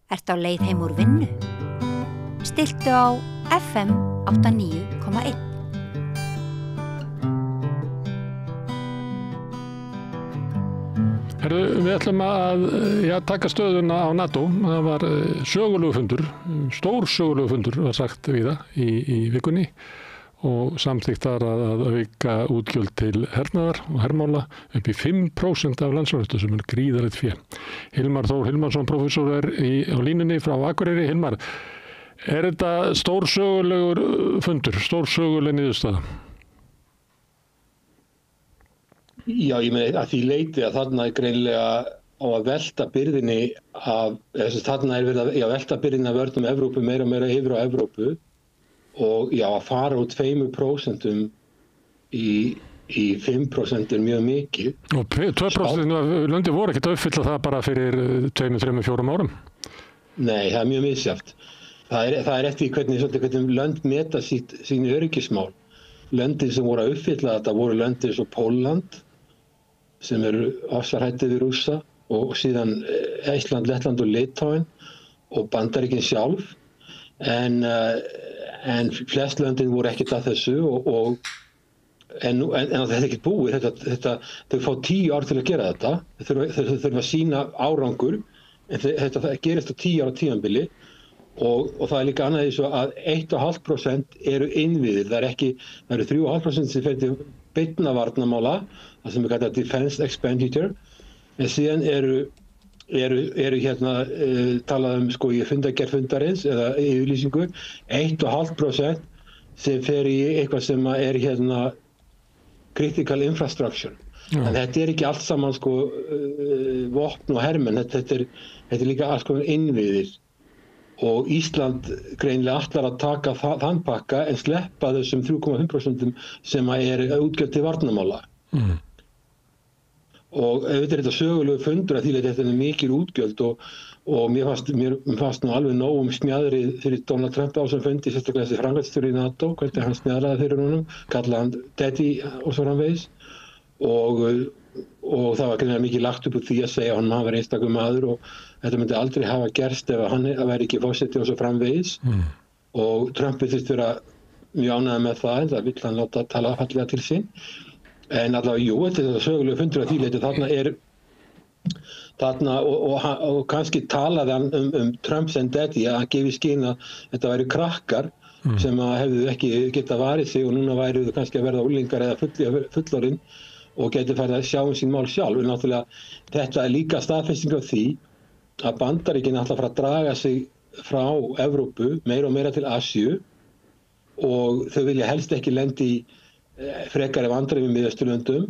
Ertu á leið heim úr vinnu? Stilltu á FM 89,1. Við ætlum að taka stöðuna á NATO. Það var sögulegur fundur, stór sögulegur fundur var sagt við það í vikunni og samþykkt þar að auka útgjöld til hernaðar og hermála upp í 5% af landsframleiðslu sem gríðarlegt fé. Hilmar Þór Hilmarsson, prófessor á línunni frá Akureyri. Hilmar, þetta stór sögulegur fundur, stór söguleg niðurstaða? Já, ég meina að því leyti að þarna greinilega á að velta byrðinni af, þarna verið að velta byrðinni af vörnum Evrópu meira og meira yfir á Evrópu og já, að fara út 2% í 5% mjög mikið. Og 2% löndin voru ekkert að uppfylla það bara fyrir 2, 3, 4 árum? Nei, það mjög misjafnt. Það er eftir hvernig lönd meta sín öryggismál. Löndin sem voru að uppfylla þetta voru löndin eins og Pólland, sem eru ofsarhættið við Rússa, og síðan Ísland, Lettland og Litáin og Bandaríkin sjálf. En flest löndin voru ekkert að þessu en þetta er ekkert búið. Þau fá 10 ár til að gera þetta. Þau þurfa að sýna árangur, en þetta gerist á 10 ára tímabili og það er líka annað því að 1,5% eru innviðir. Það eru 3,5% sem fer til beinna varnarmála, það sem kallað defense expenditure, en síðan eru talað í fundargerð fundarins eða yfirlýsingu 1,5% sem fer í eitthvað sem er critical infrastructure. En þetta er ekki allt saman vopn og hermenn, þetta er líka alls konar innviðir og Ísland greinilega ætlar að taka þann pakka en sleppa þessum 3,5% sem er útgjöld til varnarmála. Og auðvitað er þetta sögulegu fundur að því að þetta er mikil útgjöld og mér fannst nú alveg nóg smjaðrið fyrir Donald Trump á þessum fundi, sérstaklega þessi framkvæmdastjóri í NATO, hvernig hann smjaðraði fyrir honum, kallaði hann Daddy og svo framvegis og það var greinilega mikið lagt upp úr því að segja að hann var einstakur maður og þetta myndi aldrei hafa gerst ef hann væri ekki forseti og svo framvegis og Trump virðist vera mjög ánægður með það en það vill hann láta tala fallega til sín. En allavega, þetta er sögulegu fundur að því leyti, þarna og kannski talaði hann Trumps and Daddy að hann gefi skyn að þetta væri krakkar sem hefðu ekki getað varið sig og núna væru þau kannski að verða unglingar eða fullorðin og geti farið að sjá sín mál sjálf. En náttúrulega, þetta er líka staðfesting af því að Bandaríkin ætla að fara að draga sig frá Evrópu meira og meira til Asíu og þau vilja helst ekki lendi í frekari vandræðum í Miðausturlöndum,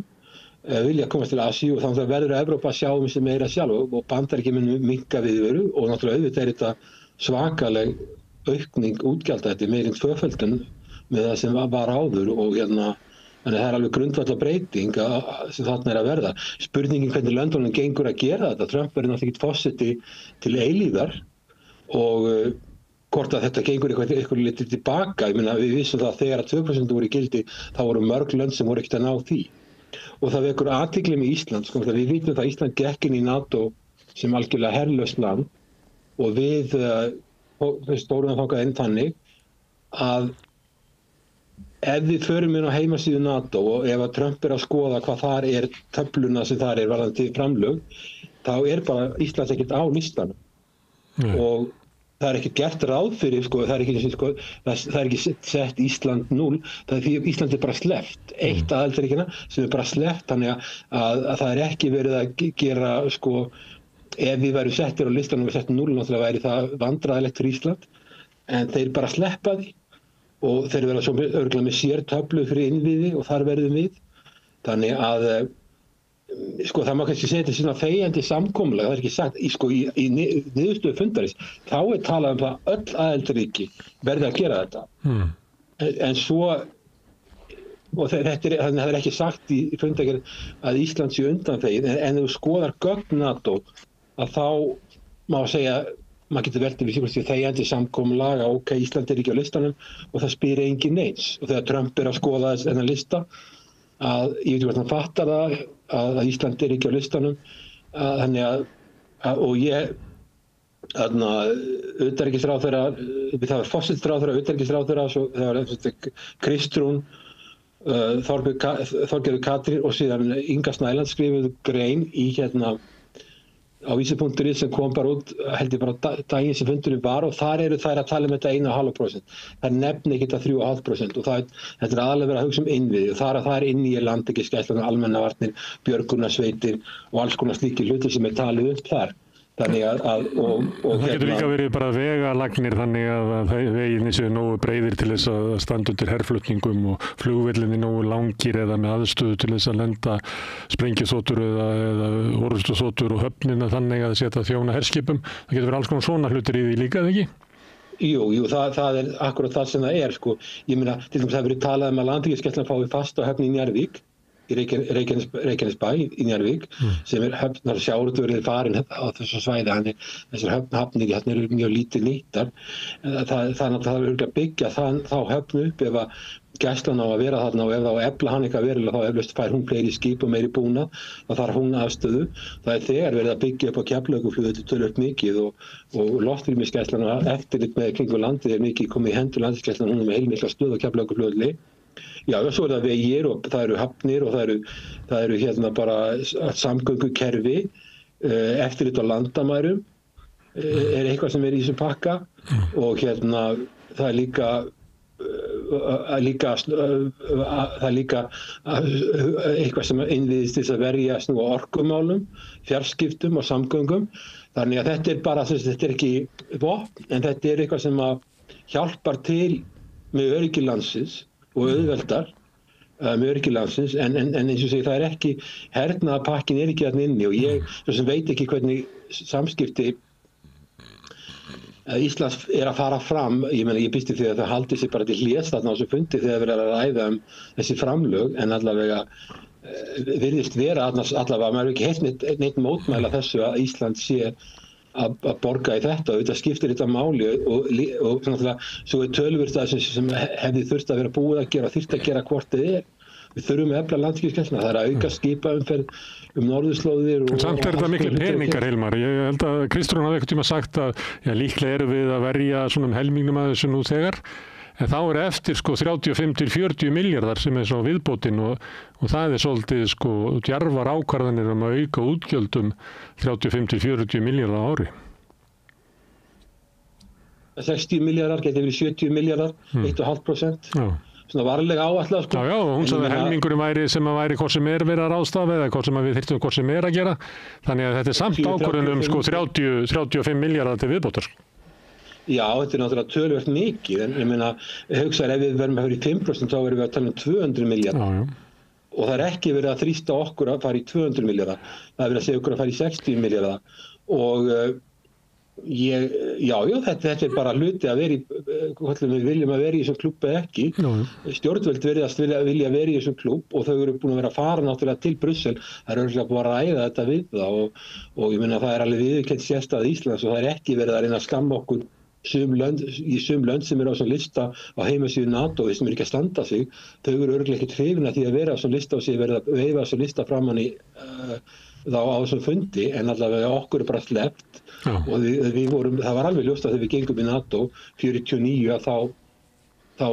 vilja komast til Asíu og þannig að verður Evrópa að sjá sig meira sjálf og Bandaríkin mun minnka viðveru og náttúrulega auðvitað er þetta svakaleg aukning útgjalda, þetta er meira en tvöföldun með það sem var áður og þannig að það er alveg grundvallarbreyting sem þarna er að verða. Spurningin hvernig löndunum gengur að gera þetta, Trump er náttúrulega ekki forseti til eilífðar og hvort að þetta gengur eitthvað litið tilbaka. Ég meina við vissum það að þegar að 2% voru í gildi þá voru mörg lönd sem voru ekkert að ná því. Og það vekur athygli með Ísland. Við vitum það að Ísland gekk inn í NATO sem algjörlega herlaust land og við stórum þangað inn þannig að ef við förum inn á heimasíðu NATO og ef að Trump er að skoða hvað þar er töfluna sem þar er varðandi framlög, þá er bara Ísland ekkert á listanum. Og það er ekki gert ráð fyrir, það er ekki sett Ísland 0, því Ísland er bara sleppt, eitt aðildarríkjanna sem er bara sleppt, þannig að það er ekki verið að gera, ef við værum settir á listanum og við settum 0, náttúrulega væri það vandræðilegt fyrir Ísland, en þeir bara sleppa því og þeir verða svo örugglega með sértöflu fyrir innviði og þar verðum við, þannig að það má kannski segja þetta svona þegjandi samkomulag, það er ekki sagt í niðurstöðu fundarins, þá er talað um það öll aðildarríki verði að gera þetta. En svo, og það er ekki sagt í fundargerð að Ísland sé undanþegið, en ef þú skoðar gögn NATO, að þá má segja, maður getur veltið við síðan þegjandi samkomulag að ok, Ísland er ekki á listanum og það spyr enginn neins. Og þegar Trump er að skoða þennan lista, að ég veit ekki hvort hann fattar það að Ísland er ekki á listanum þannig að og ég utanríkisráðherra, það var forsætisráðherra, utanríkisráðherra, svo það var Kristrún, Þorgerður Katrín og síðan Inga Snæland skrifuðu grein í á vísi.is sem kom bara út, held ég bara daginn sem fundurinn var og þar eru þær að tala um þetta 1,5%. Það nefni ekki þetta 3,5% og þetta aðalega verið að hugsa innviði og það er inni í landhelgisgæslan, almannavarnir, björgunarsveitir og alls konar slíkir hlutir sem talið upp þar. Þannig að það getur líka verið bara vegalagnir þannig að veginni séu nógu breiðir til þess að standa undir herflutningum og flugvellinni nógu langir eða með aðstöðu til þess að lenda sprengjusótur eða orrustuþotur og höfnina þannig að setja þjóna herskipum. Það getur verið alls konar svona hlutir í því líka, eða ekki? Jú, það er akkurat það sem það er, sko. Ég meina, til dæmis það hefur verið talað um að landhelgisgæslan fái fasta höfn í Njarðvík, í Reykjanesbæ í Njarðvík, sem höfn, sjávarútvegurinn farin á þessu svæði, þessar hafnir eru mjög lítið nýttar. Þannig að það er örugglega byggja þá höfn upp ef að gæslan á að vera þarna og ef það á að efla hann eitthvað verulega þá eflaust fær hún fleiri skip og meiri búnað og þarf hún aðstöðu. Það er þegar verið að byggja upp á Keflavíkurflugvelli töluvert mikið og loftrýmisgæslan eftirlit með kringum landið er mikið komið í hendur landhelgisgæslan, hún er með heilmikla stöð á Keflavíkurflugvelli. Já, og svo er það vegir og það eru hafnir og það eru bara samgöngukerfi, eftirlit á landamærum er eitthvað sem er í þessum pakka og það er líka eitthvað sem innviðist til að verja snúa orkumálum, fjarskiptum og samgöngum. Þannig að þetta er bara, þetta er ekki vopn, en þetta er eitthvað sem að hjálpar til með öryggi landsins og auðveldar með öryggi landsins, en eins og segi, það er ekki, hernaðarpakkin er ekki þarna inni og ég svo sem veit ekki hvernig samskipti Íslands er að fara fram. Ég meina, ég býst í því að það haldi sig bara til hlés þarna á þessu fundi þegar verið að ræða þessi framlög, en allavega virðist vera allavega, maður ekki heilt neitt mótmæla þessu að Ísland sé að borga í þetta, og þetta skiptir þetta máli og svo er töluvert það sem hefði þurft að vera búið að gera, þurft að gera hvort þið er. Við þurfum að efla landhelgisgæsluna, það er að auka skipaumferð norðurslóðir. Samt er þetta miklu peningar, Hilmar. Ég held að Kristrún hafði eitthvað tíma sagt að líklega erum við að verja svona helmingnum að þessu nú þegar, en þá er eftir 35-40 milljarðar sem er svo viðbótin og það er svolítið djarfar ákvarðanir að auka útgjöldum 35-40 milljarðar á ári. 60 milljarðar geti verið 70 milljarðar, 1,5%. Já. Svona varlega áætlað, sko. Já, hún sagði að helmingurum væri sem að væri hvort sem er verið að ráðstafa eða hvort sem við þyrftum hvort sem er að gera. Þannig að þetta er samt ákvörðun 35 milljarðar til viðbótar. Já, þetta er náttúrulega töluvert mikið, en ég meina, hugsaður ef við verðum að fara í 5% þá erum við að tala 200 milljarðar. Já. Og það er ekki verið að þrýsta okkur að fara í 200 milljarðar. Það er verið að segja okkur að fara í 60 milljarðar. Og þetta er bara hluti að vera við viljum að vera í þessum klúbb eða ekki. Stjórnvöld virðast vilja vera í þessum klúbb og þau eru búin að vera að fara náttúrulega til Brussel. Það er örugglega búin að ræða þetta við það og ég meina það er alveg viðurkennt sérstaða Íslands og það er ekki verið að reyna að skamma okkur í sum lönd sem eru á þessum lista á heimasíðu NATO sem eru ekki að standa sig. Þau eru örugglega ekki hrifin af því að vera á þessum lista og sé verið að veifa þessum lista framan í þá á þessum fundi, en allavega okkur er bara sleppt og það var alveg ljóst að þegar við gengum í NATO 49 að þá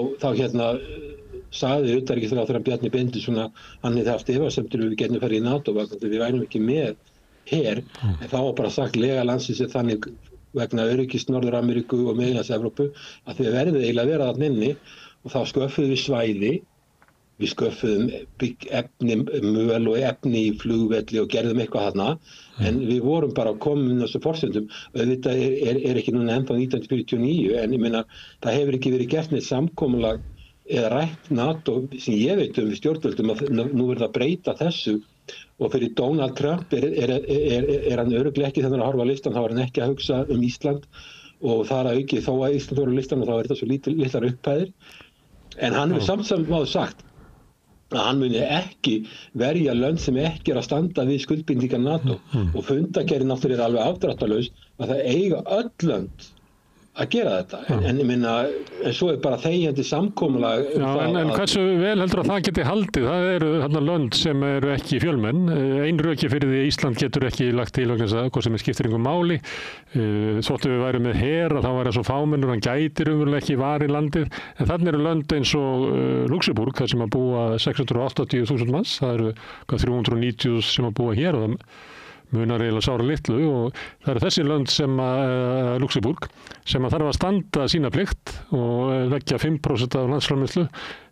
sagði utanríkisráðherrann Bjarni Benediktsson að hann hefði haft efasemdir við getum farið í NATO vegna við værum ekki með her, en þá var bara sagt lega landsins er þannig vegna öryggis Norður-Ameríku og Meginlands-Evrópu að þau verði eiginlega að vera þarna inni og þá sköffuðum við svæði. Við sköffuðum efni, möl og efni í flugvelli og gerðum eitthvað þarna, en við vorum bara að koma inn á þessu forsendum. Þetta er ekki núna ennþá 1949, en ég meina, það hefur ekki verið gert neitt samkomulag eða rætt NATO sem ég veit við stjórnvöldum að nú verður að breyta þessu og fyrir Donald Trump er hann örugglega ekki þannig að horfa á listan, þá er hann ekki að hugsa Ísland og það er að auki þó að Ísland voru á listan og þá er þetta svo litlar upphæðir. En hann hefur samt máður sagt að hann muni ekki verja lönd sem ekki er að standa við skuldbindingar NATO og fundargerðin náttúrulega er alveg afdráttarlaus að það eiga öll lönd að gera þetta. En ég minna, en svo bara þegjandi samkomulag. En hversu vel heldur að það geti haldið? Það eru þarna lönd sem eru ekki fjölmenn. Ein röki fyrir því að Ísland getur ekki lagt til vegna þess að hvað sem skiptir einhver máli. Þóttu við værum með her að þá væri svo fámennur, hann gætir umverulega ekki varið landið. En þannig eru lönd eins og Luxemburg, þar sem að búa 680.000 manns. Það eru 390 sem að búa hér og það munar eiginlega sára litlu og það eru þessi lönd sem að Luxemburg sem að þarf að standa sína plikt og leggja 5% af landsframleiðslu.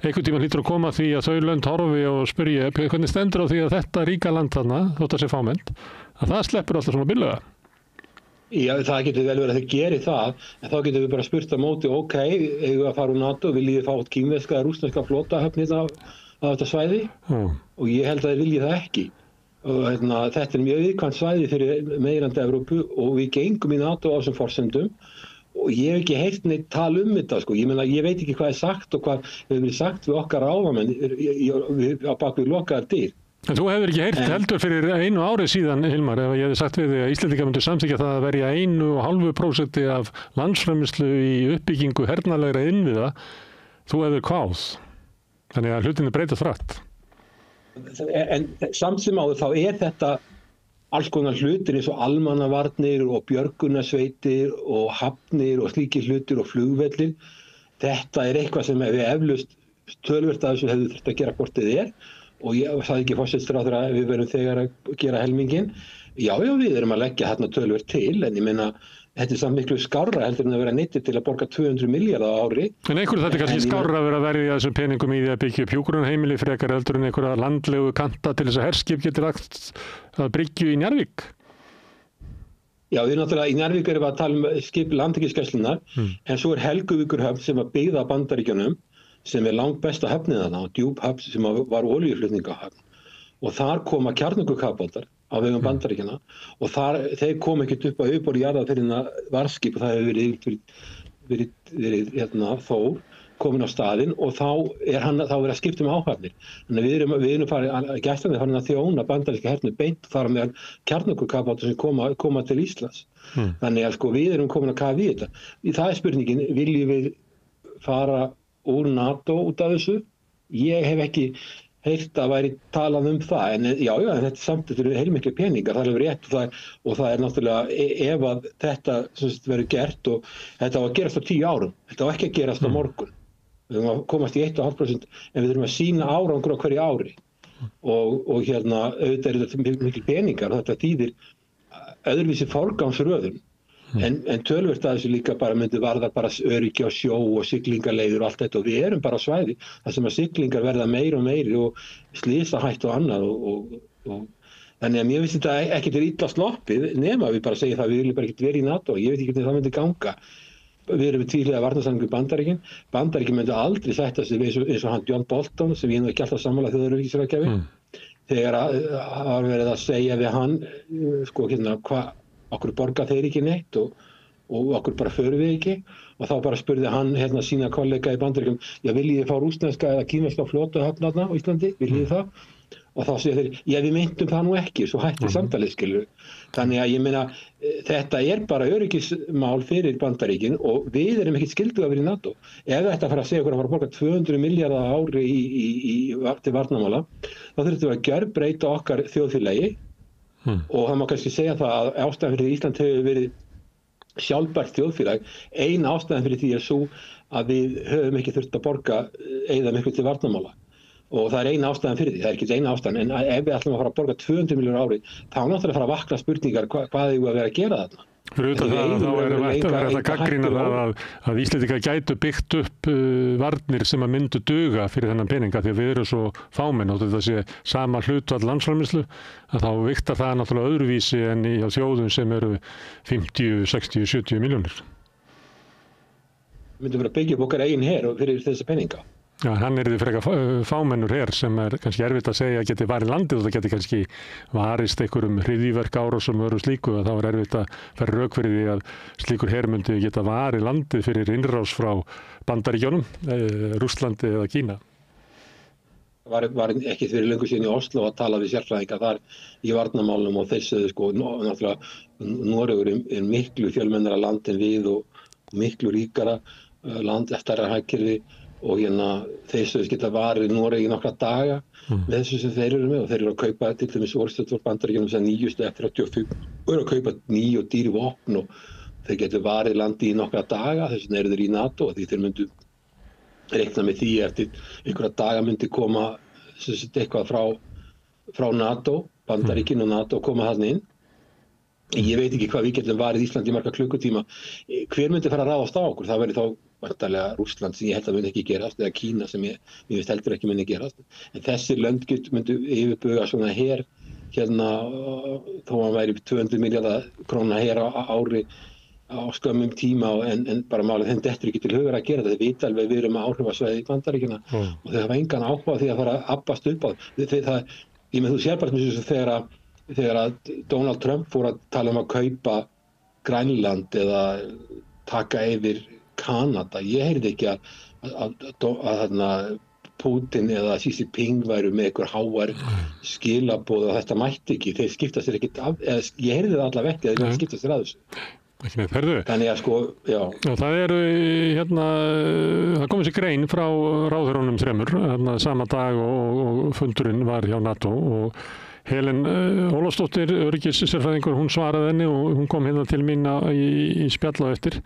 Einhvern tímann hlýtur að koma því að þau lönd horfi og spyrja hvernig stendur á því að þetta ríka land þarna, þótt að sé fámennt, að það sleppur alltaf svona billega. Já, það getur vel verið að þau geri það, en þá getur við bara spurt á móti, ok, eigum við að fara úr NATO, viljið þið fá kínverska eða rússneska flotahöfn á þetta svæði og ég held að þið viljið það ekki. Og þetta er mjög viðkvæmt svæði fyrir meginlandi Evrópu og við gengum í NATO á þessum forsendum og ég hef ekki heyrt neitt tala þetta sko. Ég meina, ég veit ekki hvað er sagt og hvað hefur verið sagt við okkar ráðamenn á bak við lokaðar dyr. En þú hefur ekki heyrt heldur fyrir 1 ári síðan, Hilmar, ef ég hefði sagt við þig að Íslendingar myndu samþykkja það að verja 1,5% af landsframleiðslu í uppbyggingu hernaðarlegra innviða, þú hefur kváð. Þannig að hlutinni breytast hratt. En samt sem áður þá er þetta alls konar hlutir eins og almannavarnir og björgunarsveitir og hafnir og slíkir hlutir og flugvellir. Þetta er eitthvað sem við eflaust töluvert af þessu hefðu þurft að gera hvort þið er og ég sagði ekki forsætisráðherra að við verum þegar að gera helminginn. Já, við erum að leggja þarna töluvert til en ég meina þetta er samt miklu skárra heldur en að vera neittir til að borga 200 milljarða á ári. En einhverju þetta er kannski skárra að vera að verja þessum peningum í því að byggja upp hjúkrunarheimili frekar heldur en einhverja landlegu kanta til þess að herskip getur lagt að bryggju í Njarðvík? Já, við náttúrulega í Njarðvík erum við að tala skip Landhelgisgæslunnar en svo er Helguvíkurhöfn sem var byggð á Bandaríkjunum sem er langt besta höfnið þarna og djúphöfn sem var olíuflutningahöfn og þar koma kjarnorkukafbátar á vegum Bandaríkjanna og þeir kom ekkert upp á yfirborði jarðar fyrir varðskip og það hefur verið Þór komin á staðinn og þá er verið að skipta áhafnir. Þannig að við erum gæslan er farin að þjóna bandaríska hernum beint þar með kjarnorkukafbátar sem koma til Íslands. Þannig að sko við erum komin að kafa í þetta. Það er spurningin, viljum við fara úr NATO út af þessu? Ég hef ekki heyrt að væri talað það, en já, þetta er samt heilmiklir peningar, það er alveg rétt og það er náttúrulega ef að þetta verður gert og þetta á að gerast á 10 árum, þetta á ekki að gerast á morgun. Við þurfum að komast í 1,5% en við þurfum að sýna árangur á hverju ári og auðvitað er þetta mikil peningar og þetta þýðir öðruvísi forgangsröðun. En töluvert að þessu líka bara myndi varðar bara öryggi á sjó og siglingaleiðir og allt þetta og við erum bara á svæði þar sem að siglingar verða meiri og meiri og slysahættu og annað og þannig að mér finnst þetta ekkert illa sloppið nema við bara segjum það við viljum bara ekkert vera í NATO og ég veit ekki hvernig það myndi ganga. Við erum við tvíhliða varnarsamningur Bandaríkin. Bandaríkin myndi aldrei sætta sig eins og hann John Bolton sem ég nú ekki alltaf sammála þjóðaröryggisráðgjafi þegar var verið að segja við hann sko okkur borga þeir ekki neitt og okkur bara förum við ekki og þá bara spurði hann sína kollega í Bandaríkjum viljið þið fá rússneska eða kínverska flotahöfn þarna á Íslandi, viljið þið það? Og þá segja þeir, við meintum það nú ekki, svo hætti samtalið skilur. Þannig að ég meina, þetta er bara öryggismál fyrir Bandaríkin og við erum ekkert skylduð að vera í NATO. Ef þetta fara að segja okkur að fara að borga 200 milljarða á ári til varnarmála, þá þurfum við að gjörbreyta okkar þjóðfélagi og það má kannski segja það að ástæðan fyrir Ísland hefur verið sjálfbært þjóðfélag. Ein ástæðan fyrir því er svo að við höfum ekki þurft að borga eða miklu til varnarmála. Og það er eina ástæðan fyrir því, það er ekki eina ástæðan, en ef við ætlum að fara að borga 200 milljónir ári, þá er náttúrulega að fara að vakna spurningar hvað eigum við að vera að gera þarna. Fyrir utan það þá er þetta gagnrýna að Íslendingar gætu byggt upp varnir sem að myndu duga fyrir þennan peninga því að við erum svo fámenn og þetta sé sama hlutvall landsframleiðslu að þá vigtar það náttúrulega öðruvísi en í þjóðum sem eru 50, 60, 70 milljónir. Við myndum vera að byggja upp okkar eigin her fyrir þessa peninga. Já, hann er því frekar fámennur her sem er kannski erfitt að segja að geti varið landið og það geti kannski varist einhverjum hryðjuverk árásum og öðru slíku og þá er erfitt að fara rök fyrir því að slíkur her myndi geta varið landið fyrir innrás frá Bandaríkjunum, Rússlandi eða Kína. Var ekki fyrir löngu síðan í Oslo að tala við sérfræðinga þar í varnarmálum og þeir sögðu sko náttúrulega Noregur er miklu fjölmennara land en við miklu ríkara land, stærra hagkerfi og þeir sem geta varið Noregi í nokkra daga með þessu sem þeir eru með og þeir eru að kaupa til dæmis orðstjórn Bandaríkjanna sem nýjustu F-35 og eru að kaupa ný og dýr vopn og þeir getur varið landi í nokkra daga, þess vegna eru þeir í NATO og því þeir myndu reikna með því eftir einhverja daga myndi koma eitthvað frá NATO, Bandaríkin og NATO koma þarna inn. Ég veit ekki hvað við getum varið Íslandi í marga klukkutíma. Hver myndi fara að ráðast á okkur? Það væri þá væntanlega Rússland sem ég held að myndi ekki gerast eða Kína sem ég veist heldur ekki myndi gerast. En þessi lönd myndu yfirbuga svona her þó að væri 200 milljarðar króna her á ári á skömmum tíma en bara málið þeim dettur ekki til hugar að gera þetta. Þeir vita alveg við erum áhrifasvæði í Bandaríkjanna og þeir hafa engan áhuga því að fara að abbast upp á það. Þú sér bara þegar að Donald Trump fór að tala að kaupa Grænland eða taka yfir Kanada. Ég heyrði ekki að Putin eða Xi Jinping væru með einhver háar skilaboð og þetta mætti ekki. Þeir skipta sér ekkert af, ég heyrði það allavega ekki að þeir skipta sér að þessu. Ekki neitt, herðu. Þannig að já. Það eru það komið sér grein frá ráðherrunum þremur, sama dag og fundurinn var hjá NATO og Helen Ólafsdóttir, öryggissérfræðingur, hún svaraði henni og hún kom til mín í spjall á eftir.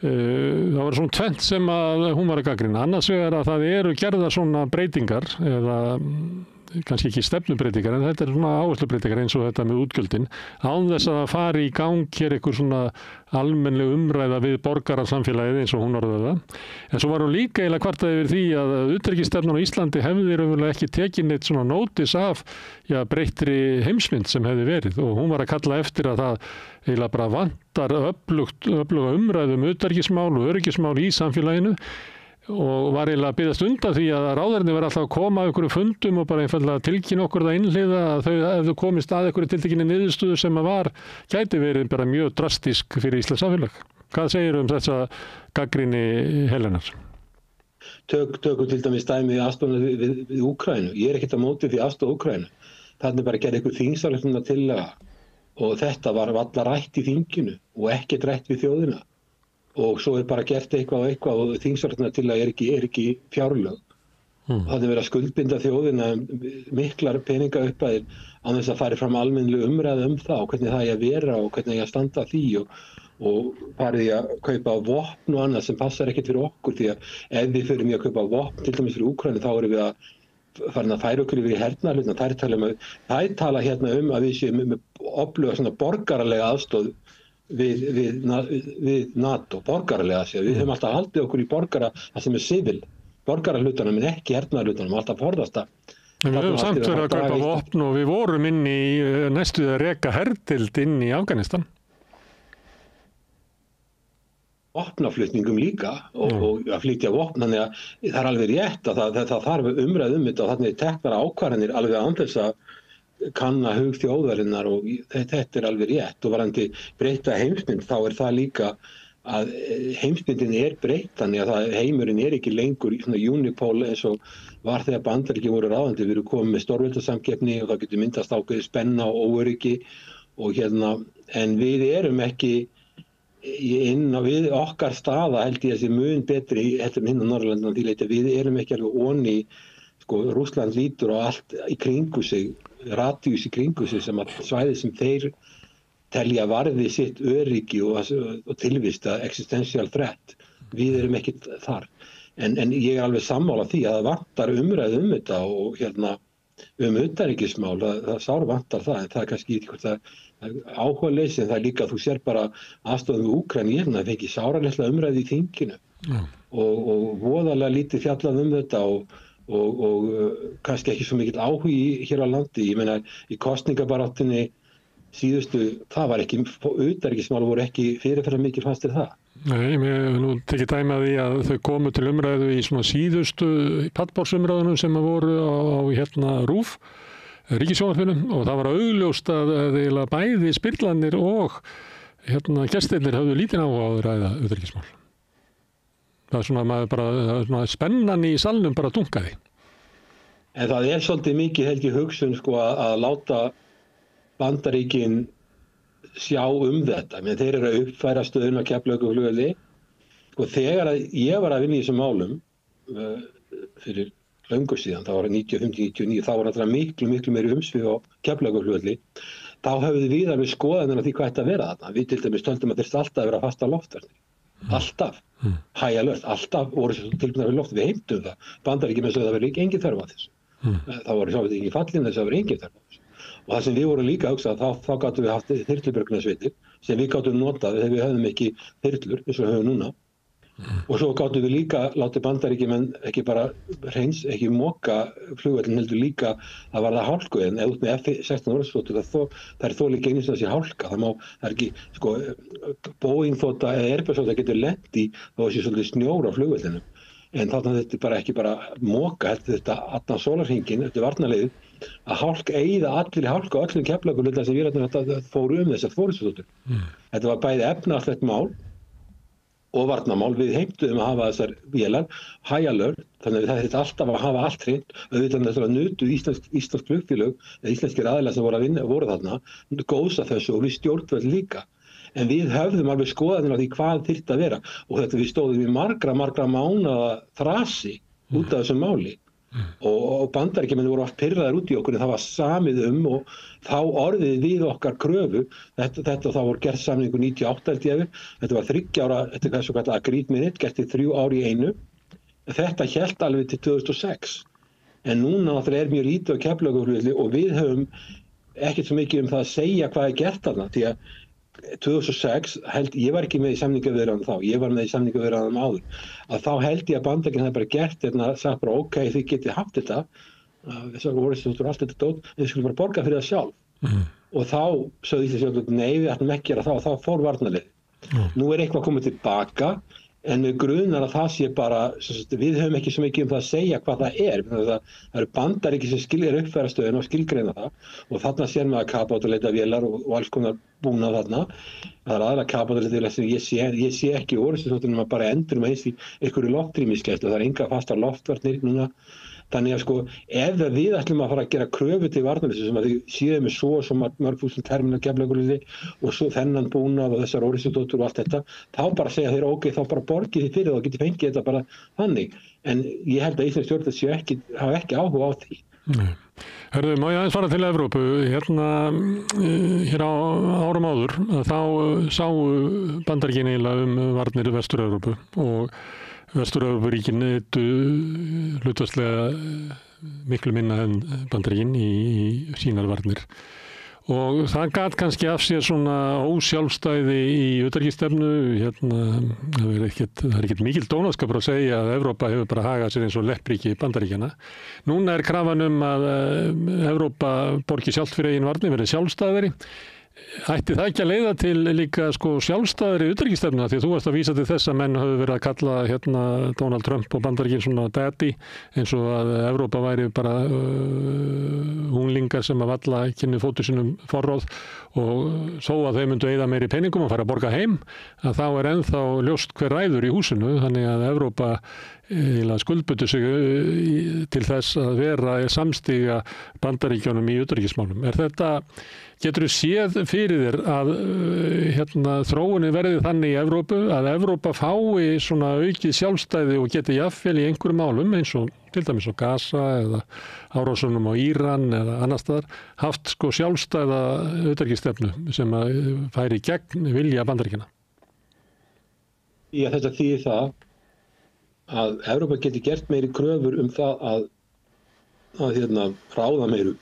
Það var svona tvennt sem að hún var að gagnrýna. Annars vegar að það eru gerðar svona breytingar eða kannski ekki stefnubreytingar en þetta svona áherslubreytingar eins og þetta með útgjöldin án þess að það fari í gang hér einhver svona almennleg umræða við borgarasamfélagið eins og hún orðaði það. En svo var hún líka eiginlega kvartað yfir því að utanríkisstefnan á Íslandi hefði raunverulega ekki tekið neitt svona nótis af breyttri heimsmynd sem hefði verið og hún var að kalla eftir að það eiginlega bara vantar öfluga umræðu utanríkismál og öryggismál í samfélaginu og var eiginlega að biðjast undan því að ráðherrarnir var alltaf að koma að einhverju fundum og bara einfaldlega tilkynna okkur það innhliða að þau hefðu komist að einhverju tiltekinni niðurstöðu sem gæti verið bara mjög drastísk fyrir Íslands samfélag. Hvað segirðu þessa gagnrýni Helenar? Tökum til dæmis dæmi aðstoðina við Úkraínu. Ég ekkert á móti því aðstoð Úkraínu. Þarna bara gerði einhver þingsályktun og þetta var varla rætt í þinginu og ekkert rætt við þjóðina. Og svo bara gert eitthvað og þingsályktun er ekki fjárlög. Það er verið að skuldbinda þjóðina miklar peninga uppæðir án þess að fari fram almennileg umræða það og hvernig það er að vera og hvernig það er að standa að því og farið í að kaupa vopn og annað sem passar ekkert fyrir okkur því að ef við förum í að kaupa vopn til dæmis fyrir Úkraínu þá erum við að farin að færa okkur yfir í hernaðarhlutina. Þær tala að við séum með öfluga svona borgaralega aðstoð við NATO, borgaralega séu. Við höfum alltaf haldið okkur í það sem er civil, borgarahlutunum en ekki hernaðarhlutunum, alltaf forðast það. Við höfum samt verið að kaupa vopn og við vorum inn í næstu að reka herdild inn í Afganistan. Vopnaflutningum líka og að flytja vopn, þannig að það er alveg rétt að það þarf umræðu þetta og þannig teknar ákvarðanir alveg án þess að kanna hug þjóðarinnar og þetta er alveg rétt og varðandi breyta heimsmynd þá er það líka að heimsmyndin er breytt þannig að heimurinn er ekki lengur í svona unipól eins og var þegar Bandaríkin voru ráðandi. Við erum komið með stórveldasamkeppni og það getur myndast ákveðið spenna og óöryggi og en við erum ekki við okkar staða held ég að sé mun betri heldur en hinn á Norðurlöndunum því leyti við erum ekki alveg onni Rússland lítur á allt í kringu sig radíus í kringu sig sem að svæði sem þeir telja varði sitt öryggi og tilvista existential threat. Við erum ekki þar. En ég er alveg sammála því að það vantar umræðu þetta og utanríkismál, það sár vantar það en það er kannski eitthvað áhuga leysi en það er líka að þú sér bara aðstofum við Úkraínu það fengi sáralitla umræðu í þinginu og voðalega lítið fjallað þetta og kannski ekki svo mikill áhugi hér á landi. Ég meina í kosningabaráttunni síðustu, það var ekki, utanríkismál voru ekki fyrirferðar mikið fannst þér það? Nei, mér nú tekið dæmi að því að þau komu til umræðu í svona síðustu pallborðsumræðunum sem voru á RÚV, ríkissjónvarpinu og það var augljóst að eiginlega bæði spyrlanir og gestirnir höfðu lítinn áhuga á að ræða utanríkismál. Það er svona spennan í salnum bara dunkaði. En það er svolítið mikið helgi hugsun að láta Bandaríkin sjá þetta. Þeir eru að uppfæra stöðuna á Keflavíkurflugvelli Og þegar ég var að vinna í þessum málum fyrir löngu síðan, það var 95-99, þá var alltaf miklu meiri umsvif á Keflavíkurflugvelli. Þá höfðu við alveg skoðanir á því hvað ætti að vera þarna. Við til dæmis töldum að þyrfti alltaf að vera fasta loftvarnir. Alltaf. High alert. Alltaf voru tilbúnar við loft. Við heimtum það. Bandaríkjamenn sögðu að það verið engin þörf á þessu. Það voru sjálfsagt engin fallin þess að það verið engin þörf á þessu. Og það sem við vorum líka að hugsa, þá gátum við haft þyrlubjörgunarsveitir sem við gátum notað þegar við höfðum ekki þyrlur eins og við höfum núna. Og svo gátum við líka látið Bandaríkjamenn ekki bara ekki moka flugvöllin, heldur líka að varða hálku en ef út með F-16 orðsþotur það þoli ekki einu sem það sé hálka. Það er ekki, sko, Boeing-þota eða Airbus-þota getur lent í þá sé svolítið snjór á flugvöllinu. En þarna þetta bara ekki bara moka, þetta allan sólarhringinn, þetta varnarleiðið, að eyða allir í hálku á öllum Keflavíkurflugvelli sem vélarnar fóru þessar forystufþotur. Þetta var bæði efnahagslegt mál og varnarmál. Við heimtuðum að hafa þessar vélar, high alert, þannig að það er alltaf að hafa allt hreint. Auðvitað náttúrulega nutu íslensk flugfélög, eða íslenskir aðilar sem voru þarna, góðs að þessu og við stjórnvöld líka. En við höfðum alveg skoðanir á því hvað þyrfti að vera og þetta við stóðum í margra mánaða þrasi út af þessum máli. Og Bandaríkjamenn voru oft pirraðir út í okkur en það var samið og þá orðið við okkar kröfu þetta þá voru gert samningu 98 held ég þetta var 3 ára, þetta er hvað svo kallað agreement, gert í 3 ár í einu þetta hélt alveg til 2006 en núna náttúrulega mjög lítið á Keflavíkurflugvelli og við höfum ekkert svo mikið það að segja hvað er gert þarna því að 2006 ég var ekki með í samningaviðræðum þá, ég var með í samningaviðræðum áður, að þá held ég að Bandaríkin hefði bara gert þetta, sagt bara ok, þið getið haft þetta, þessar orðsþotur allt þetta dót, en þið skulum bara borga fyrir það sjálf. Og þá sögðu Íslandsstjórnvöld, nei við ætlum ekki að gera það og þá fór varnarliðið. Nú er eitthvað komið tilbaka, en við grunar að það sé bara, við höfum ekki svo mikið það að segja hvað það er. Það eru Bandaríkin sem uppfæra stöðuna og skilgreina það og þarna sér maður að kafbátaleitarvélar og alls konar búnað þarna. Það er aðra kafbátaleitarvélar sem ég sé ekki orðsþotunum að bara endurum eins í einhverju loftrýmisgæslu. Það er enga fastar loftvarnir núna. Þannig að sko, ef við ætlum að fara að gera kröfu til varnarliðsins sem að þið séu með svo mörg þúsund terminal Keflavíkurflugvelli og svo þennan búnað og þessar orðsþotur og allt þetta, þá bara segja þeir ok, þá bara borgið þið fyrir það og getið fengið þetta bara þannig. En ég held að íslensk stjórnvöld hafa ekki áhuga á því. Herðu, má ég aðeins fara til Evrópu? Hér á árum áður, þá sáu Bandaríkin eiginlega varnir Vestur-Evrópu og Vestur-Evrópuríkin neyddu hlutfallslega miklu minna en Bandaríkin í sínar varnir. Og það gat kannski af sér svona ósjálfstæði í utanríkisstefnu. Það er ekkert mikil dónaskapur að segja að Evrópa hefur bara hagað sér eins og leppríki Bandaríkjanna. Núna er krafan að Evrópa borgi sjálft fyrir eigin varnir, verði sjálfstæðari. Ætti það ekki að leiða til líka sjálfstæðari utanríkisstefnu því að þú varst að vísa til þess að menn höfðu verið að kalla Donald Trump og Bandaríkin svona daddy eins og að Evrópa væri bara unglingar sem að valla kynni fótu sinum forráð og þó að þeir myndu eyða meiri peningum og fara að borga heim að þá er ennþá ljóst hver ræður í húsinu þannig að Evrópa skuldbundu sig til þess að vera samstíga Bandaríkjunum í utanríkismálum. Getur þú séð fyrir þér að þróunin verði þannig í Evrópu að Evrópa fái svona aukið sjálfstæði og geti jafnvel í einhverjum málum eins og til dæmis á Gaza eða árásunum á Íran eða annar staðar haft sjálfstæða utanríkisstefnu sem að færi gegn vilja Bandaríkjanna? Já, þetta þýðir það að Evrópa geti gert meiri kröfur það að ráða meiru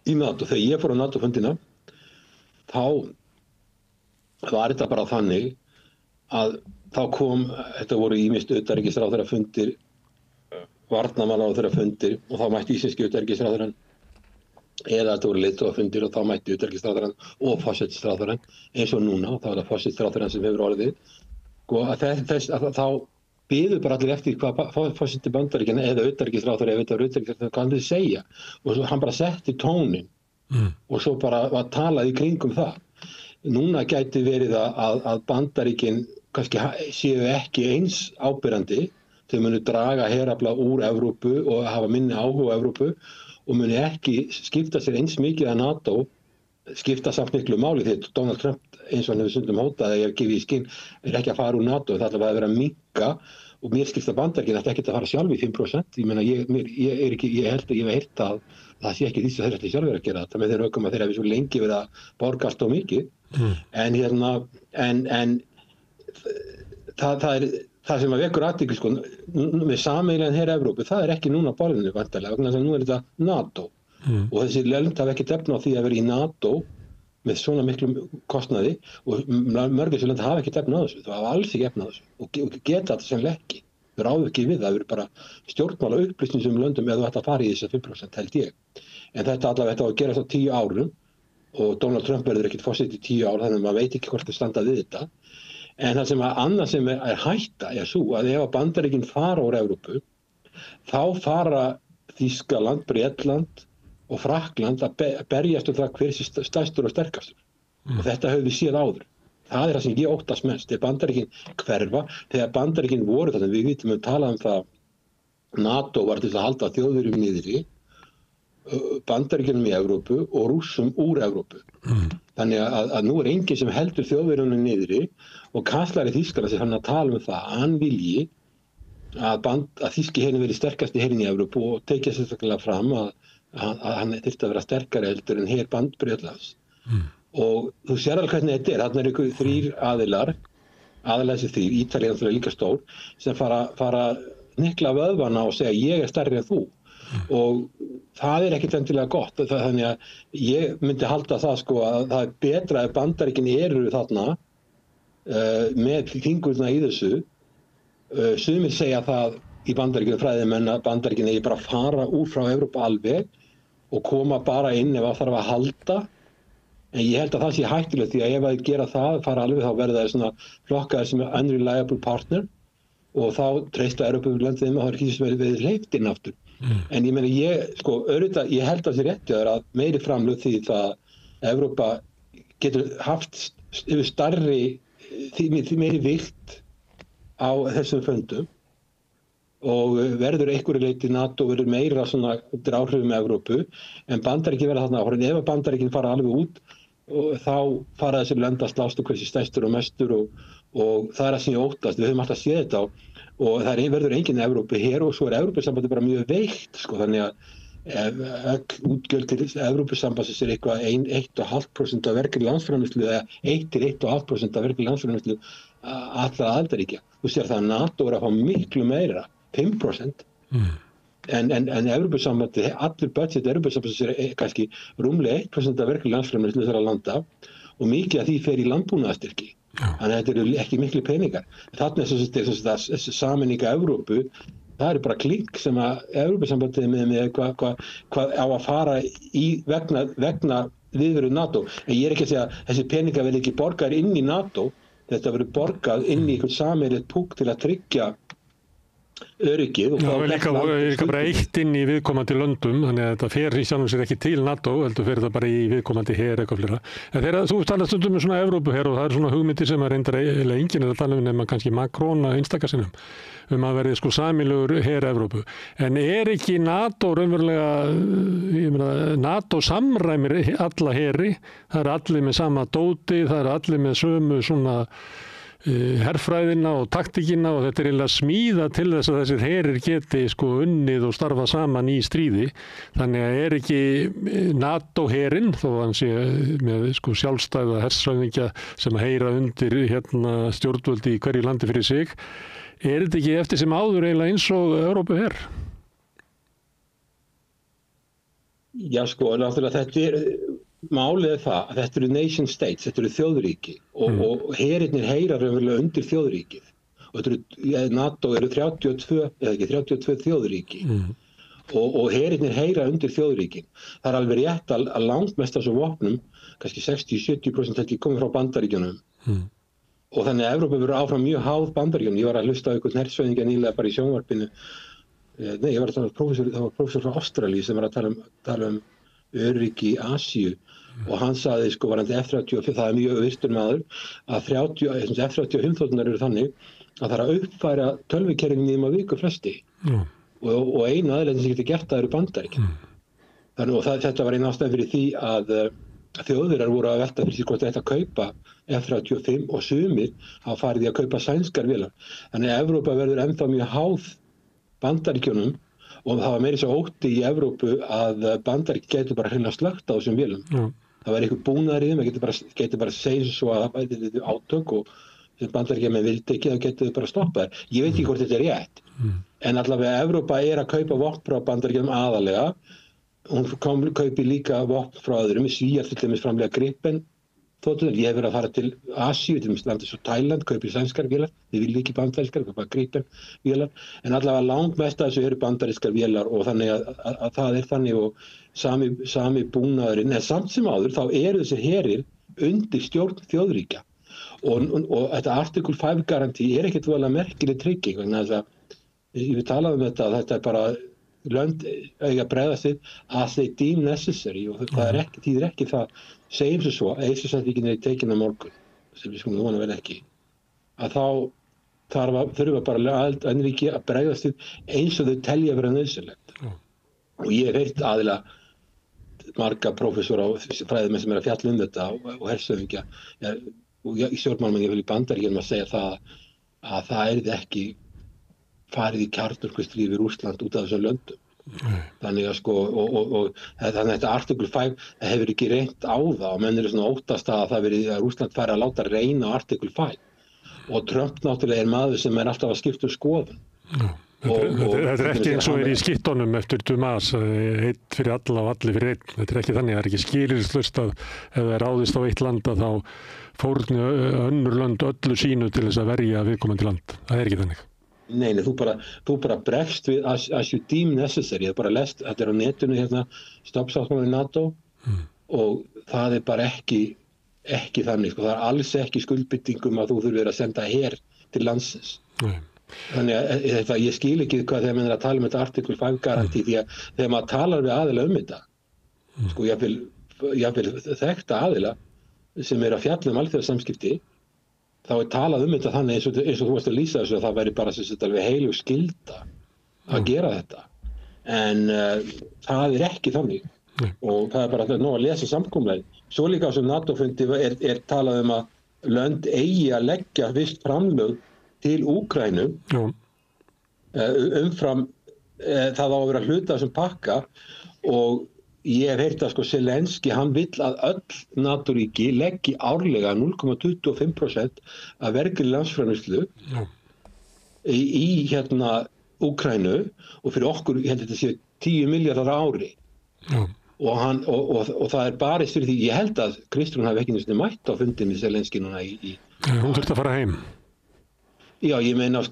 í NATO. Þegar ég fór á NATO-fundina þá var þetta bara þannig að þá þetta voru ýmist utanríkisráðherrafundir, varnarmálaráðherrafundir og þá mætti íslenski utanríkisráðherrann eða þetta voru leiðtogafundir og þá mætti utanríkisráðherrann og forsætisráðherrann eins og núna, þá er það forsætisráðherrann sem hefur orðið. Þá biðu bara allir eftir hvað forseti Bandaríkjanna eða utanríkisráðherra hvað hann vildi segja og svo hann bara setti tónin og svo bara var talað í kringum það. Núna gæti verið að Bandaríkin kannski séu ekki eins ábyrjandi, þau munu draga herafla úr Evrópu og hafa minni áhuga á Evrópu og munu ekki skipta sér eins mikið að NATO skipta samt miklu máli því Donald Trump eins og hann hefur stundum hótað að ég gefið í skinn ekki að fara úr NATO, það ætla að vera að minnka og mér skilst að Bandaríkin ætti ekki að fara sjálf í 5%. Ég meina, ég held að ég hef heyrt að það sé ekki því að þeir ætti sjálfur að gera þetta með þeir rökum að þeir hafi svo lengi verið að borga allt of mikið. En það sem að vekur athygli sko, með sameiginlegan her Evrópu, það ekki núna á borðinu væntanlega, vegna þess að nú þetta NATO. Og þessi lönd hafa ekki efni á því að vera í NATO með svona miklu kostnaði og mörg þessi lönd hafa ekki efni á þessu, það hafa alls ekki efni á þessu og geta þetta sem ekki. Þau ráðu ekki við það, það eru bara stjórnmála upplýsning sem löndum eða þú ætti að fara í þessa 5% held ég. En þetta allavega þetta á að gerast á 10 árum og Donald Trump verður ekkert forseti í 10 ár, þannig að maður veit ekki hvort þau standa við þetta. En það sem annað sem hætta svo að ef Bandaríkin fara úr Evrópu, þá fara Þýskaland, Bretland og Frakkland að berjast það hver sé stærstur og sterkastur. Og þetta höfum við séð áður. Það það sem ég óttast mest. Þegar Bandaríkin hverfa, þegar Bandaríkin voru þannig, við vitum talað það, NATO var til að halda Þjóðverjum niðri, Bandaríkjunum í Evrópu og Rússum úr Evrópu. Þannig að nú enginn sem heldur Þjóðverjunum niðri og kanslari Þýskalands hann að tala það að hann vilji að þýski herinn verið sterkasti herinn í Evrópu og tekja sérstaklega fram að hann þyrfti að vera sterkari heldur en her Bretlands. Og þú sér alveg hvernig þetta þarna ykkur 3 aðilar þessi 3, Ítalía er líka stór, sem fara hnykla vöðvana og segja ég stærri en þú. Og það ekkert endilega gott, þannig að ég myndi halda það sko að það betra ef Bandaríkin eru þarna með fingurna í þessu. Sumir segja það í Bandaríkjunum fræðimenn að Bandaríkin eigi bara að fara úr frá Evrópu alveg og koma bara inn ef það þarf að halda. En ég held að það sé hættulegt því að ef að gera það, fara alveg þá verða það svona flokkaðir sem unreliable partner og þá treysta Evrópulöndin þeim að það ekki sem verið hleypt inn aftur. En ég meina, ég held að það sé rétt að meiri framlög því það Evrópa getur haft yfir stærri, meiri vikt á þessum föndum og verður einhverju leyti NATO verður meira svona undir áhrifum Evrópu, en Bandaríkin verða þarna áhrifin. Ef Bandaríkin fara alveg út og þá fara þessir lönd að slást og hversi stærstur og mestur og það það sem ég óttast. Við höfum alltaf séð þetta og það verður enginn Evrópu her og svo Evrópusambandi bara mjög veikt sko, þannig að útgjöld til Evrópusambandsins eitthvað 1,5% af vergri landsframleiðslu eða 1-1,5% af vergri landsframleiðslu allra aðildarríkja. Þú sér það að NATO að fá miklu meira, 5%. En Evrópusambandi, allur budget Evrópusambandsins kannski rúmlega 1% af vergri landsframleiðslu þessara landa og mikið af því fer í landbúnaðarstyrki. Þannig að þetta eru ekki miklu peningar. Þarna þessi sameininga Evrópu, það bara klink sem að Evrópusambandið með hvað á að fara í vegna viðveru NATO. En ég ekki að segja að þessi peningar verði ekki borgaðir inn í NATO, þetta verður borgað inn í einhvern sameiginlegt punkt til að tryggja öryggið. Það líka bara eitt inn í viðkomandi löndum, þannig að þetta fer í sjálfum sér ekki til NATO, heldur fer það bara í viðkomandi her eitthvað fleira. En þegar þú talar stundum svona Evrópuher og það svona hugmyndir sem reyndar enginn að tala nema kannski Macron einstaka sinnum að verði sko sameiginlegur her Evrópu. En ekki NATO raunverulega, ég meina, NATO samræmir alla heri, það allir með sama dóti, það allir með sömu svona herfræðina og taktíkina og þetta eiginlega smíða til þess að þessir herir geti sko unnið og starfa saman í stríði. Þannig að ekki NATO-herinn, þó hann sé með sko sjálfstæða hersræðingja sem heyra undir stjórnvöldi í hverju landi fyrir sig, þetta ekki eftir sem áður eiginlega eins og Evrópuher? Já sko, náttúrulega þetta málið það að þetta eru nation states, þetta eru þjóðríki og herinnir heyra raunverulega undir þjóðríkið og þetta eru, NATO eru 32 þjóðríki og herinnir heyra undir þjóðríkin. Það alveg rétt að langmest af þessum vopnum, kannski 60-70% ekki komið frá Bandaríkjunum og þannig að Evrópa verður áfram mjög háð Bandaríkjunum. Ég var að hlusta á einhvern hersveðingja nýlega bara í sjónvarpinu, ég var að tala um prófessor frá Ástralíu sem var að tala öryggi í Asíu og hann sagði sko varandi F-35, það mjög virtur maður að F-35 eru þannig að það að uppfæra tölvukerfin í þeim að viku fresti og einu aðilegðin sem getur gert það eru Bandaríkin. Þannig og þetta var einn ástæða fyrir því að Þjóðverjar voru að velta fyrir sig hvort þetta kaupa F-35 og sumir hafa farið í að kaupa sænskar vélar. Þannig að Evrópa verður ennþá mjög háð Bandaríkjunum og það var meira svo ótti í Evrópu að Bandaríkjunum getur bara hreinlega slökkt á þessum vélum. Það var eitthvað búnaður í þeim, það getur bara segið svo að það væri átök og sem Bandaríkjunum vildi ekki, þá getur þau bara stoppað þær. Ég veit ekki hvort þetta er rétt. En allavega Evrópa er að kaupa vopn frá Bandaríkjunum aðalega. Hún kaupi líka vopn frá öðrum, Svíar til dæmis framlega Gripen þotunar. Ég hef verið að fara til Asíu, til dæmis landi svo Tæland, kaupi sænskar vélar, þið vilja ekki bandarískar, kaupa Gripen vélar, en allavega langmest af þessu eru bandarískar vélar og þannig að það er þannig og sami búnaðurinn, en samt sem áður þá eru þessir herir undir stjórn þjóðríkja og þetta Article 5 garantí er ekkert voðalega merkileg trygging, vegna þess að ég vil tala þetta er bara lönd eiga bregðast við as they deem necessary og það er ekki, þýðir ekki það, segjum sem svo, Eystrasaltsríkin er tekin á morgun, sem við skulum vona vel ekki, að þá þurfa bara önnríki að bregðast við eins og þau telja vera nauðsynlegt. Og ég hef heyrt aðila marga prófessora og fræðimenn sem er að fjalla þetta og hersöfingja og í stjórnmálamenn ég vil í Bandaríkjunum að segja að það er ekki farið í kjarnorkustríð við Rússland út af þessum löndum. Þannig að og þannig að þetta Article 5 það hefur ekki reynt á það og menn eru svona óttast að það verið að Rússland fari að láta reyna á Article 5 og Trump náttúrulega er maður sem er alltaf að skipta skoðun. Þetta er ekki eins og er í skittunum eftir Dumas, einn fyrir alla og allir fyrir einn. Þetta er ekki þannig, það er ekki skilyrðislaust að ef það er ráðist á eitt land að þá fórni önnur lönd öllu sínu til þess að verja viðkomandi land. Það er ekki þannig. Nei, þú bara bregst við as you deem necessary. Ég bara lest, þetta er á netinu hérna, stoppsáttmáli NATO og það er bara ekki þannig, það er alls ekki skuldbindingum að þú þurfir að senda her til landsins. Þannig að ég skil ekki hvað þegar maður er að tala um þetta Article 5 garantí því að þegar maður talar við aðila um þetta, ég vil þekkta aðila sem er að fjalla um alþjóðasamskipti, þá er talað um þetta þannig eins og þú varst að lýsa þessu að það væri bara alveg heilug skylda að gera þetta. En það er ekki þannig og það er bara nóg að lesa samkomulagið. Svo líka á sem NATO-fundi er talað um að lönd eigi að leggja visst framlög til Úkraínu umfram það á að vera hluta þessum pakka og ég hef heyrt að Zelenski, hann vill að öll NATO-ríki leggi árlega 0,25% af vergri landsframleiðslu í hérna Úkraínu og fyrir okkur þetta sé 10 milljarðar á ári. Og það er barist fyrir því, ég held að Kristrún hafi ekki næstu mætt á fundin með Zelenski núna í Hún þurfti að fara heim. Já, ég meina ef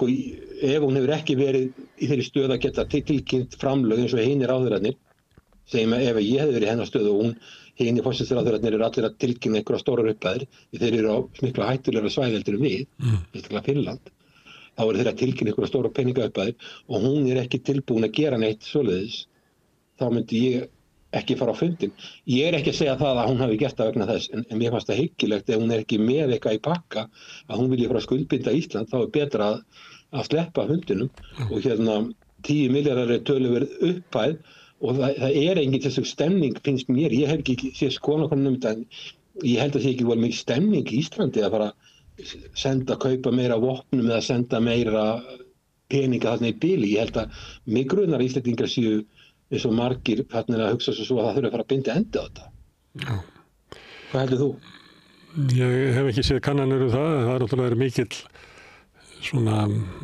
hún hefur ekki verið í þeirri stöð að geta tilkynnt framlög eins og hinir ráðherrarnir, segjum að ef ég hefði verið í hennar stöðu og hinir forsætisráðherrarnir eru allir að tilkynna einhverja stórar upphæðir, þeir eru á miklu hættulegra svæði heldur en við, sérstaklega Finnland, þá eru þeir að tilkynna einhverja stóra peningaupphæðir og hún er ekki tilbúin að gera neitt svoleiðis, þá myndi ég ekki fara á fundin. Ég er ekki að segja það að hún hafi gert það vegna þess, en mér fannst það hyggilegt ef hún er ekki með eitthvað í pakka að hún vilji fara að skuldbinda Ísland, þá er betra að sleppa fundinum og 10 milljarðar er töluverð upphæð og það er engin þessu stemning finnst mér, ég hef ekki séð skoðanakönnunum þetta, en ég held að það ekki voru mikið stemning í Íslandi að fara að kaupa meira vopnum eða senda meira peninga þarna í bili. Ég held að mig grunar Íslendingar séu eins og margir þarna að hugsa svo að það þurfi að fara að binda endi á þetta. Já. Hvað heldur þú? Ég hef ekki séð kannanir það er náttúrulega mikill svona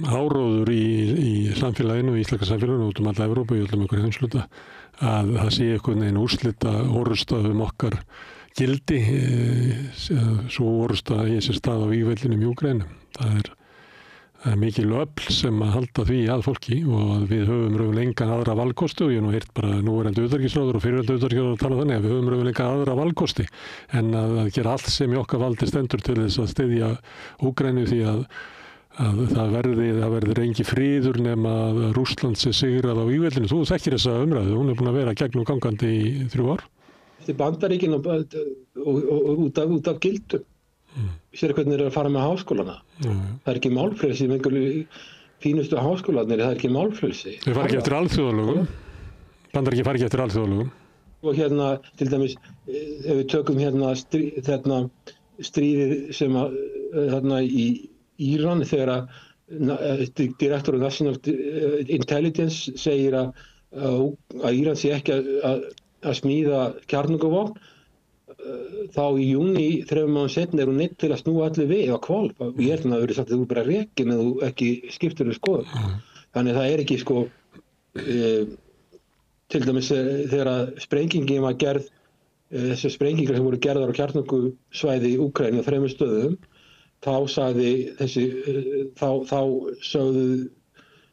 áróður í samfélaginu, í íslenska samfélaginu út alla Evrópu, í öllum einhverjum heimsluta að það sé einhvern veginn úrslita orrusta okkar gildi svo orrusta í þessi stað á vígvellinum í Úkraínu. Það er mikil öfl sem að halda því að fólki og við höfum raunverulega engan aðra valkosti og ég hef nú heyrt bara núverandi utanríkisráðherra og fyrrverandi utanríkisráðherra að tala þannig að við höfum raunverulega engan aðra valkosti en að gera allt sem í okkar valdi stendur til þess að styðja Úkraínu því að það verður engi friður nema að Rússland sé sigrað á vígvellinu. Þú þekkir þessa umræðu, hún er búin að vera gegnum gangandi í 3 ár. Þetta er Bandaríkin og út af gildum. Sér hvernig þeir eru að fara með háskólana. Það er ekki málfrelsi með einhverju fínustu háskólanir, það er ekki málfrelsi. Þeir fara ekki eftir alþjóðalögum. Bandaríkin fara ekki eftir alþjóðalögum. Og til dæmis, ef við tökum stríðið sem í Íran þegar direktor National Intelligence segir að Íran sé ekki að smíða kjarnorkuvopn, þá í júní 3 mánuðum seinna hún neitt til að snúa allir við á hvolf. Ég held að það verið sagt að þú bara rekin eða þú ekki skiptir skoðun. Þannig það ekki til dæmis þegar sprengingin var gerð, þessar sprengingar sem voru gerðar á kjarnorkusvæði í Úkraínu á 3 stöðum, þá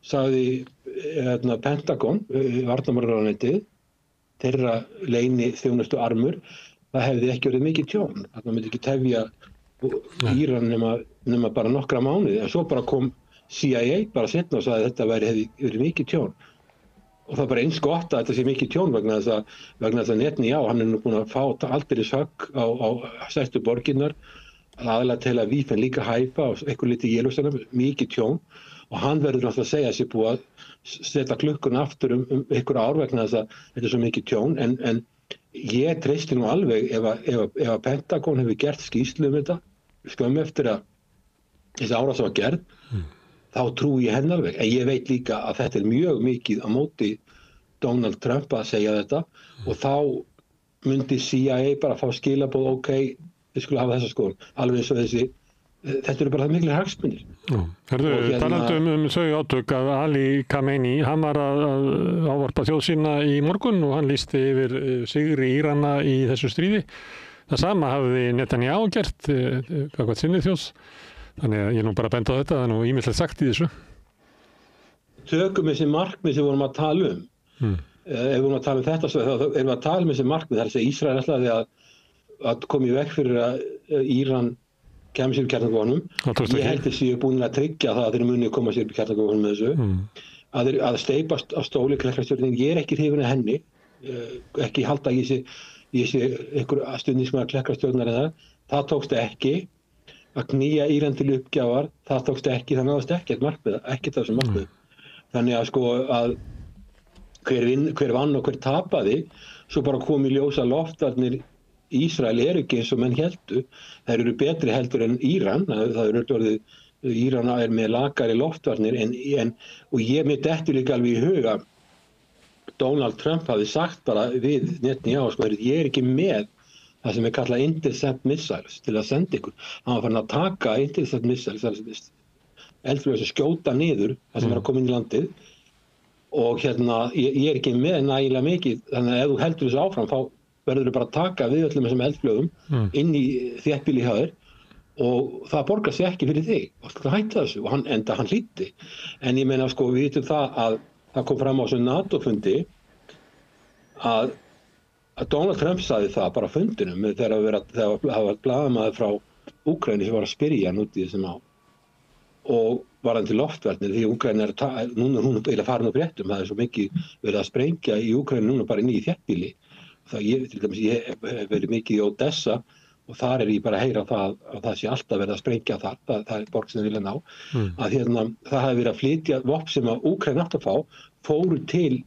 sagði Pentagon, varnarmálaráðuneytið, þeirra leyniþjónustu armur, það hefði ekki verið mikið tjón. Þarna myndi ekki tefja Íran nema bara nokkra mánuði, en svo bara kom CIA bara seinna og sagði að þetta hefði verið mikið tjón. Og það bara eins gott að þetta sé mikið tjón vegna þess að Netanyahu, hann nú búinn að fá aldeilis högg á stærstu borgirnar, aðalega Tel Aviv en líka Haifa og eitthvað lítið Jerúsalem, mikið tjón, og hann verður náttúrulega að segja sig búið að setja klukkuna aftur einhver ár vegna þess að þetta er svo mikið tjón, en ég treysti nú alveg ef að Pentagon hefur gert skýrslu þetta, skömmu eftir að þessi árás var gerð, þá trúi ég henni alveg. En ég veit líka að þetta er mjög mikið á móti Donald Trump að segja þetta og þá myndi CIA bara fá skilaboð, ok, við skulum hafa þessa skoðun. Alveg eins og þetta eru bara það miklir hagsmunir. Herðu, talandi þau átök að Ali Khamenei, hann var að ávarpa þjóð sína í morgun og hann lýsti yfir sigri Írana í þessu stríði. Það sama hafði Netanyahu gert, gagnvart sinni þjóð. Þannig að ég nú bara benda á þetta, það er nú ýmislegt sagt í þessu. Tökum þessi markmið sem við vorum að tala um. Ef við vorum að tala um þetta, þá erum við að tala um þessi markmið. Það er að Ísrael ætlaði að koma í veg fyrir að Íran kemur sér í kjarnorkuvopnum. Ég held að séu búin að tryggja það að þeir muni koma sér í kjarnorkuvopnum með þessu. Að steypast á stóli klerkastjórnin, ég er ekki hrifinn af henni. Ekki halda að ég sé einhver stuðningsmaður klerkastjórnar eða það tókst ekki. Að knýja Íran til uppgjafar, það tókst ekki, það náðist ekkert markmið, ekkert af þessum markmið. Þannig að hver vann og hver tapaði, svo bara kom í ljós að loftvarnir Ísrael eru ekki eins og menn héldu. Þær eru betri heldur en Íran, Íran er með lakari loftvarnir og ég mér dettur líka alveg í huga. Donald Trump hafði sagt bara við Netanyahu, ég er ekki með það sem kallað intercept missiles til að senda ykkur. Hann var farin að taka intercept missiles, eldflugvélar sem skjóta niður það sem að koma inn í landið og ég er ekki með nægilega mikið, þannig að ef þú heldur þessu áfram þá verður þú bara að taka við öllum þessum eldflugum inn í þéttbýli hjá þér og það borgar sig ekki fyrir þig og það hætti þessu og hann hlýddi. En ég meina við vitum það að það kom fram á þessum NATO-fundi að Donald Trump sagði það bara á fundinum þegar það var blaðamaður frá Úkraínu sem var að spyrja hann út í þessum mál og varðandi loftvarnir því Úkraína núna er hún eiginlega farin á fréttum, það er svo mikið verið að sprengja í Úkraínu núna bara inn í þéttbýli. Ég hef verið mikið í Odessa og þar er ég bara að heyra það að það sé alltaf verið að sprengja þar, það er borg sem vilja ná, að það hafi verið að flytja vopn sem að Úkraína átti að fá, fóru til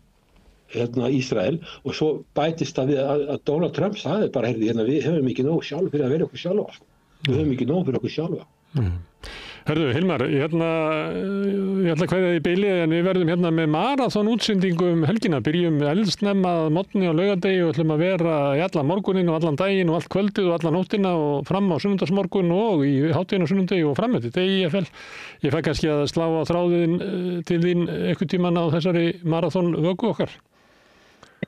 Ísrael og svo bætist það við að Donald Trump sagði bara, við höfum ekki nóg sjálf fyrir að vera okkur sjálfa. Við höfum ekki nóg fyrir okkur sjálfa. Herðu, Hilmar, ég ætla að kveðja þig í beili en við verðum með marathon útsendingu helgina. Byrjum eldsnemma að morgni og laugardegi og ætlum að vera í allan morguninn og allan daginn og allt kvöldið og allan nóttina og fram á sunnudagsmorgun og í hádeginu og sunnudegi og fram eftir degi ég fæ kannski að slá á þráðin til þín einhvern tímann á þessari marathon vöku okkar.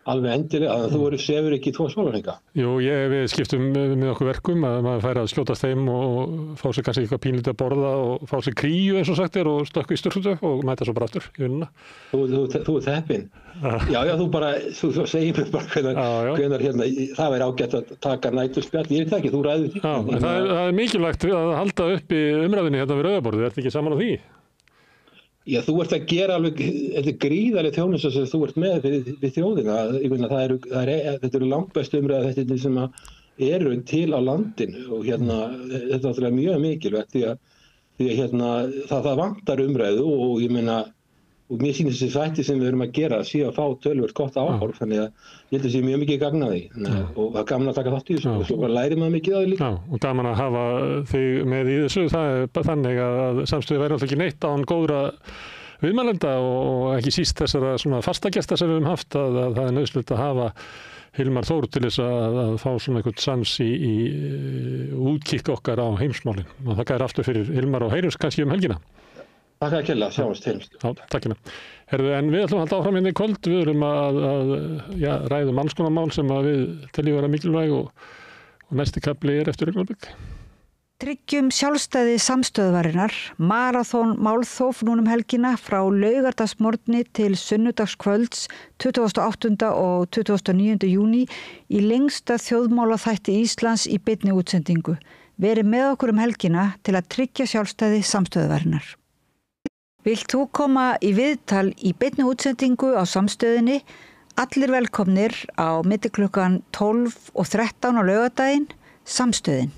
Alveg endilega, að þú sefur ekki í 2 sólarhringa. Jú, við skiptum með okkur verkum að maður fær að skjótast þeim og fá sér kannski eitthvað pínlítið að borða og fá sér kríu eins og sagt er og stökkva í sturtu og mæta svo bara aftur í vinnuna. Þú heppinn. Já, þú segir mér bara hvenær það væri ágætt að taka næturspjall, ég það ekki, þú ræður því. Já, það er mikilvægt að halda upp í umræðinni við Rauðaborðið, ertu ekki saman á því? Já, þú ert að gera alveg, þetta er gríðarleg þjónusta sem þú ert með við þjóðina. Þetta eru langbæstu umræður þetta sem eru til á landinu og þetta er náttúrulega mjög mikilvægt því að það vantar umræðu og ég meina og mér sýnist þessi þætti sem við erum að gera séu að fá töluvert gott áhorf, þannig að ég held að sé mjög mikið gagn að því og það er gaman að taka þátt í þessu og svo lærir maður mikið á því líka. Já, og gaman að hafa þig með í þessu, það er þannig að samstöðu væri alltaf ekki neitt án góðra viðmælenda og ekki síst þessara svona fastagesta sem við höfum haft að það er nauðsynlegt að hafa Hilmar Þór til þess að fá svona einhvern sans í útkikk okkar á heimsmálin og þakka þér aftur fyrir Hilmar og heyrjumst kannski helgina. Takk að kella, sjáumst, heyrjumst. Já, takk hérna. Herðu, en við ætlum að halda áfram hérna í kvöld, við erum að ræðum alls konar mál sem að við teljum vera mikilvæg og næsti kafli eftir augnablik. Tryggjum sjálfstæði samstöðvarinnar, maraþón málþóf núna helgina frá laugardagsmorgni til sunnudagskvölds 28. og 29. júní í lengsta þjóðmálaþætti Íslands í beinni útsendingu. Verið með okkur helgina til að tryggja sjálfstæði samstöðvarinnar. Vilt þú koma í viðtal í beinni útsendingu á samstöðinni? Allir velkomnir á milli klukkan 12 og 13 á laugardaginn, samstöðin.